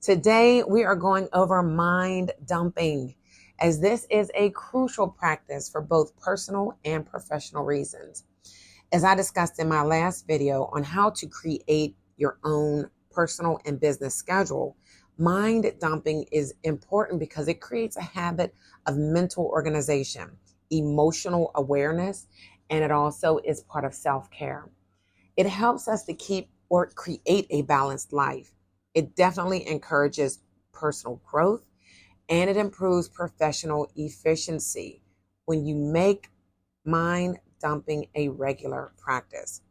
Today, we are going over mind dumping, as this is a crucial practice for both personal and professional reasons. As I discussed in my last video on how to create your own personal and business schedule, mind dumping is important because it creates a habit of mental organization, emotional awareness, and it also is part of self-care. It helps us to keep or create a balanced life. It definitely encourages personal growth and it improves professional efficiency when you make mind dumping a regular practice.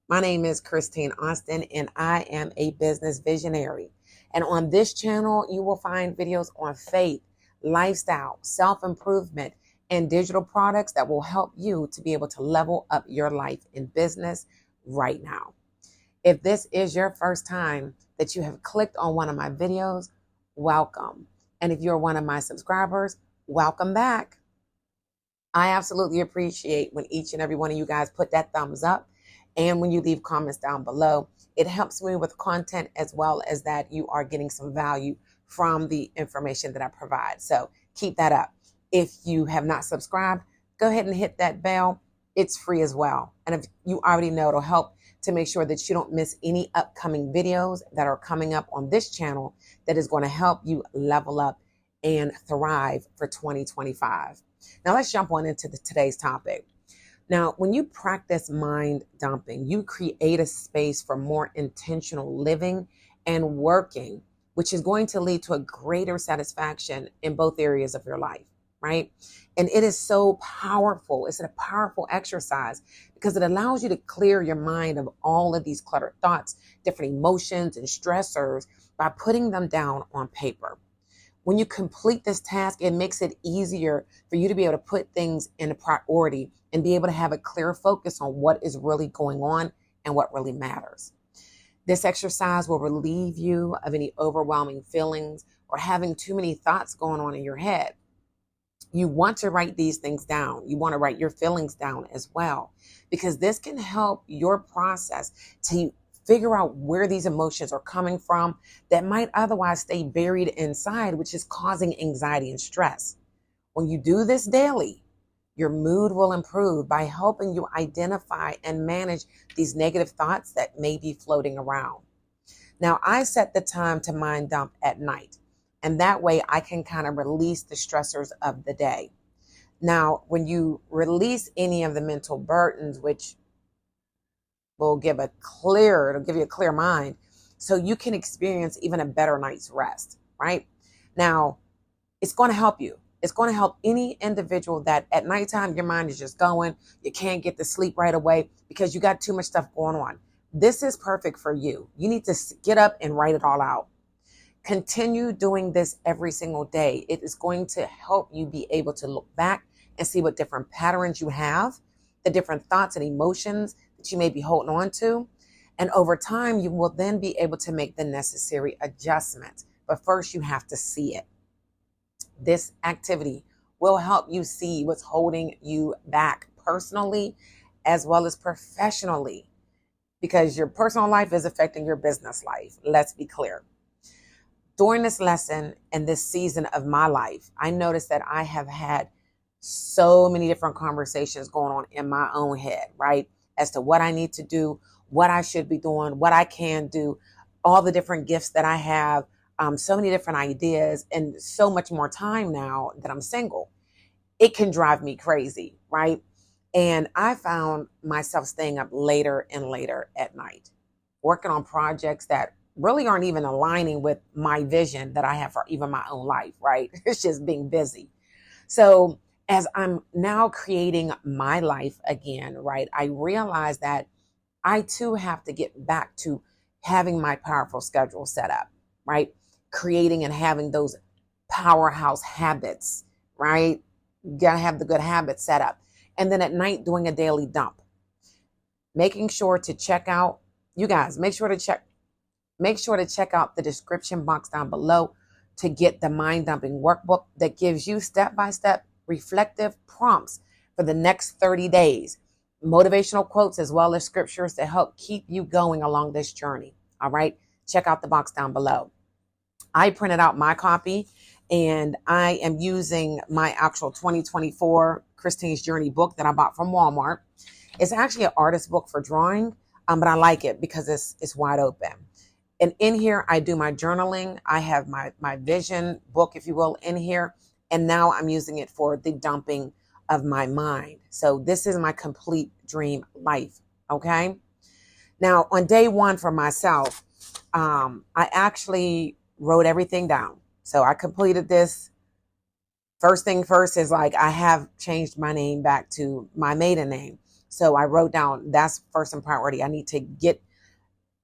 My name is Christine Austin and I am a business visionary. And on this channel, you will find videos on faith, lifestyle, self-improvement, and digital products that will help you to be able to level up your life in business right now. If this is your first time that you have clicked on one of my videos, welcome. And if you're one of my subscribers, welcome back. I absolutely appreciate when each and every one of you guys put that thumbs up and when you leave comments down below. It helps me with content as well as that you are getting some value from the information that I provide. So keep that up. If you have not subscribed, go ahead and hit that bell. It's free as well. And if you already know, it'll help to make sure that you don't miss any upcoming videos that are coming up on this channel that is going to help you level up and thrive for 2025. Now let's jump on into today's topic. Now, when you practice mind dumping, you create a space for more intentional living and working, which is going to lead to a greater satisfaction in both areas of your life, right? And it is so powerful. It's a powerful exercise because it allows you to clear your mind of all of these cluttered thoughts, different emotions and stressors by putting them down on paper. When you complete this task, it makes it easier for you to be able to put things in a priority and be able to have a clear focus on what is really going on and what really matters. This exercise will relieve you of any overwhelming feelings or having too many thoughts going on in your head. You want to write these things down. You want to write your feelings down as well, because this can help your process to figure out where these emotions are coming from that might otherwise stay buried inside, which is causing anxiety and stress. When you do this daily, your mood will improve by helping you identify and manage these negative thoughts that may be floating around. Now, I set the time to mind dump at night. And that way I can kind of release the stressors of the day. Now, when you release any of the mental burdens, which will give you a clear mind, so you can experience even a better night's rest, right? Now, it's going to help you. It's going to help any individual that at nighttime, your mind is just going, you can't get to sleep right away because you got too much stuff going on. This is perfect for you. You need to get up and write it all out. Continue doing this every single day. It is going to help you be able to look back and see what different patterns you have, the different thoughts and emotions that you may be holding on to. And over time, you will then be able to make the necessary adjustments. But first, you have to see it. This activity will help you see what's holding you back personally as well as professionally, because your personal life is affecting your business life. Let's be clear. During this lesson and this season of my life, I noticed that I have had so many different conversations going on in my own head, right? As to what I need to do, what I should be doing, what I can do, all the different gifts that I have, so many different ideas, and so much more time now that I'm single. It can drive me crazy, right? And I found myself staying up later and later at night, working on projects that really aren't even aligning with my vision that I have for even my own life, right? It's just being busy. So as I'm now creating my life again, right, I realize that I too have to get back to having my powerful schedule set up, right? Creating and having those powerhouse habits, right? You gotta have the good habits set up. And then at night, doing a daily dump. Making sure to check out, you guys, make sure to check out the description box down below to get the mind dumping workbook that gives you step-by-step reflective prompts for the next 30 days, motivational quotes as well as scriptures to help keep you going along this journey. All right. Check out the box down below. I printed out my copy, and I am using my actual 2024 Christine's Journey book that I bought from Walmart. It's actually an artist book for drawing, but I like it because it's wide open. And in here, I do my journaling. I have my vision book, if you will, in here. And now I'm using it for the dumping of my mind. So this is my complete dream life. Okay. Now, on day one for myself, I actually wrote everything down. So I completed this. First thing first is like, I have changed my name back to my maiden name. So I wrote down, that's first in priority. I need to get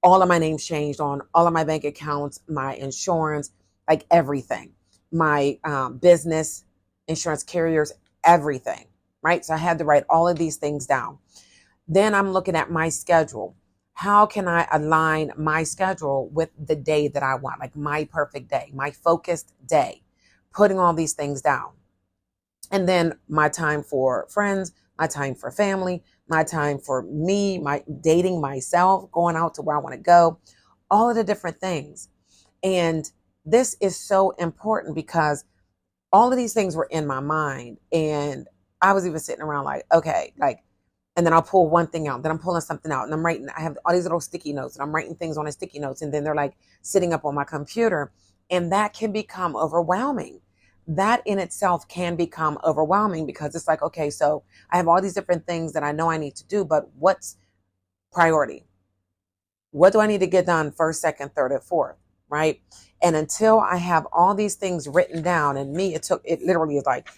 all of my names changed on all of my bank accounts, my insurance, like everything, my business, insurance carriers, everything, right? So I had to write all of these things down. Then I'm looking at my schedule. How can I align my schedule with the day that I want, like my perfect day, my focused day, putting all these things down. And then my time for friends, my time for family, my time for me, my dating myself, going out to where I want to go, all of the different things. And this is so important because all of these things were in my mind. And I was even sitting around like, okay, like, and then I'll pull one thing out, then I'm pulling something out, and I'm writing, I have all these little sticky notes, and I'm writing things on the sticky notes, and then they're like sitting up on my computer. And that can become overwhelming. That in itself can become overwhelming because it's like, okay, so I have all these different things that I know I need to do, but what's priority? What do I need to get done first, second, third, and fourth, right? And until I have all these things written down, and me, it literally is like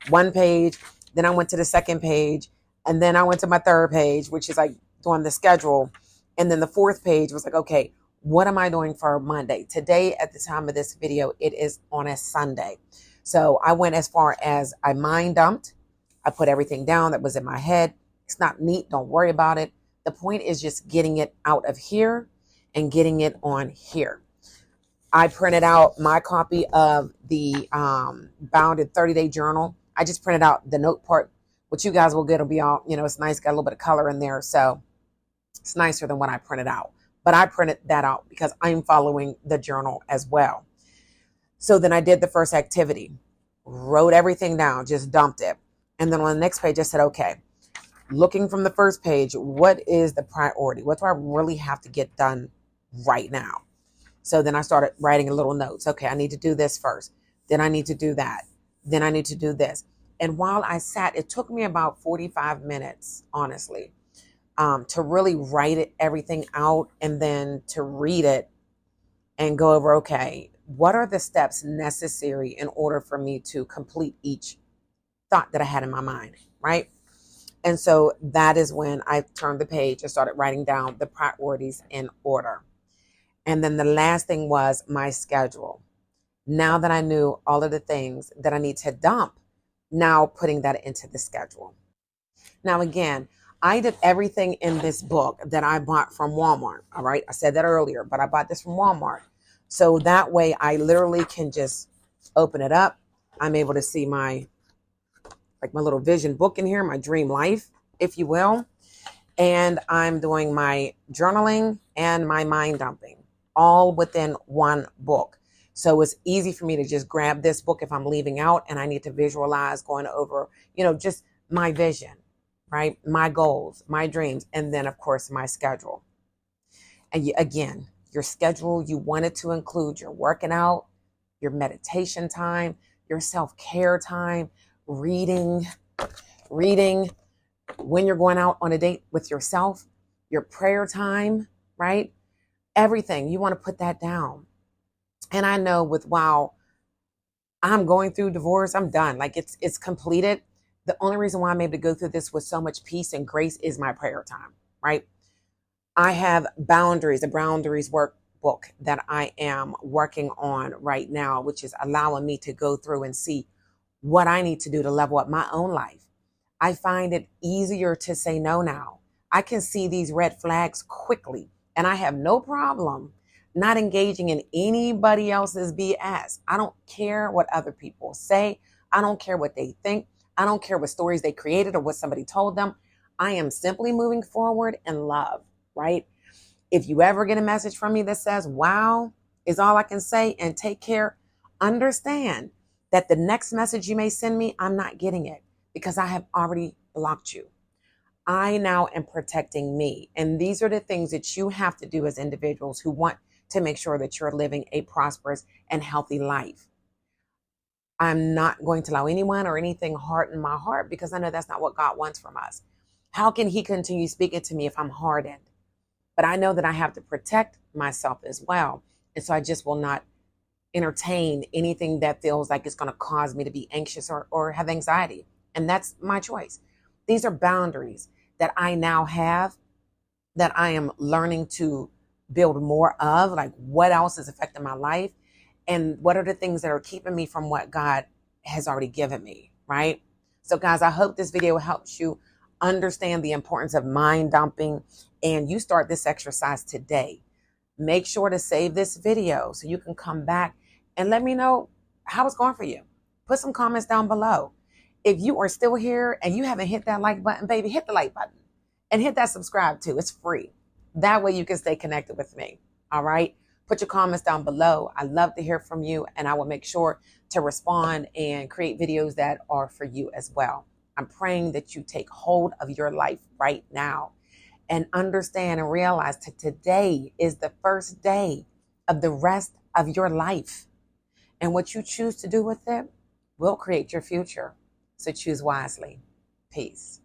one page, then I went to the second page, and then I went to my third page, which is like doing the schedule. And then the fourth page was like, okay, what am I doing for Monday? Today, at the time of this video, it is on a Sunday. So I went as far as I mind dumped. I put everything down that was in my head. It's not neat. Don't worry about it. The point is just getting it out of here and getting it on here. I printed out my copy of the bounded 30-day journal. I just printed out the note part. What you guys will get will be all, it's nice. Got a little bit of color in there. So it's nicer than what I printed out. But I printed that out because I'm following the journal as well. So then I did the first activity, wrote everything down, just dumped it. And then on the next page, I said, okay, looking from the first page, what is the priority? What do I really have to get done right now? So then I started writing little notes. Okay, I need to do this first. Then I need to do that. Then I need to do this. And while I sat, it took me about 45 minutes, honestly, to really write everything out and then to read it and go over, okay, what are the steps necessary in order for me to complete each thought that I had in my mind, right? And so that is when I turned the page and started writing down the priorities in order. And then the last thing was my schedule. Now that I knew all of the things that I need to dump, now putting that into the schedule. Now, again, I did everything in this book that I bought from Walmart. All right. I said that earlier, but I bought this from Walmart. So that way I literally can just open it up. I'm able to see my little vision book in here, my dream life, if you will. And I'm doing my journaling and my mind dumping all within one book. So it's easy for me to just grab this book if I'm leaving out and I need to visualize going over, just my vision, right? My goals, my dreams, and then of course my schedule. And again, your schedule, you want it to include your working out, your meditation time, your self-care time, reading, when you're going out on a date with yourself, your prayer time, right? Everything. You want to put that down. And I know while I'm going through divorce, I'm done. Like it's completed. The only reason why I'm able to go through this with so much peace and grace is my prayer time, right? I have boundaries, a boundaries workbook that I am working on right now, which is allowing me to go through and see what I need to do to level up my own life. I find it easier to say no now. I can see these red flags quickly, and I have no problem not engaging in anybody else's BS. I don't care what other people say. I don't care what they think. I don't care what stories they created or what somebody told them. I am simply moving forward in love, right? If you ever get a message from me that says, wow, is all I can say. And take care. Understand that the next message you may send me, I'm not getting it because I have already blocked you. I now am protecting me. And these are the things that you have to do as individuals who want to make sure that you're living a prosperous and healthy life. I'm not going to allow anyone or anything harden my heart because I know that's not what God wants from us. How can he continue speaking to me if I'm hardened? But I know that I have to protect myself as well. And so I just will not entertain anything that feels like it's going to cause me to be anxious or have anxiety. And that's my choice. These are boundaries that I now have, that I am learning to build more of. Like, what else is affecting my life? And what are the things that are keeping me from what God has already given me, right? So guys, I hope this video helps you understand the importance of mind dumping, and you start this exercise today. Make sure to save this video so you can come back and let me know how it's going for you. Put some comments down below. If you are still here and you haven't hit that like button, baby, hit the like button and hit that subscribe too. It's free. That way you can stay connected with me. All right. Put your comments down below. I love to hear from you, and I will make sure to respond and create videos that are for you as well. I'm praying that you take hold of your life right now and understand and realize that today is the first day of the rest of your life. And what you choose to do with it will create your future. So choose wisely. Peace.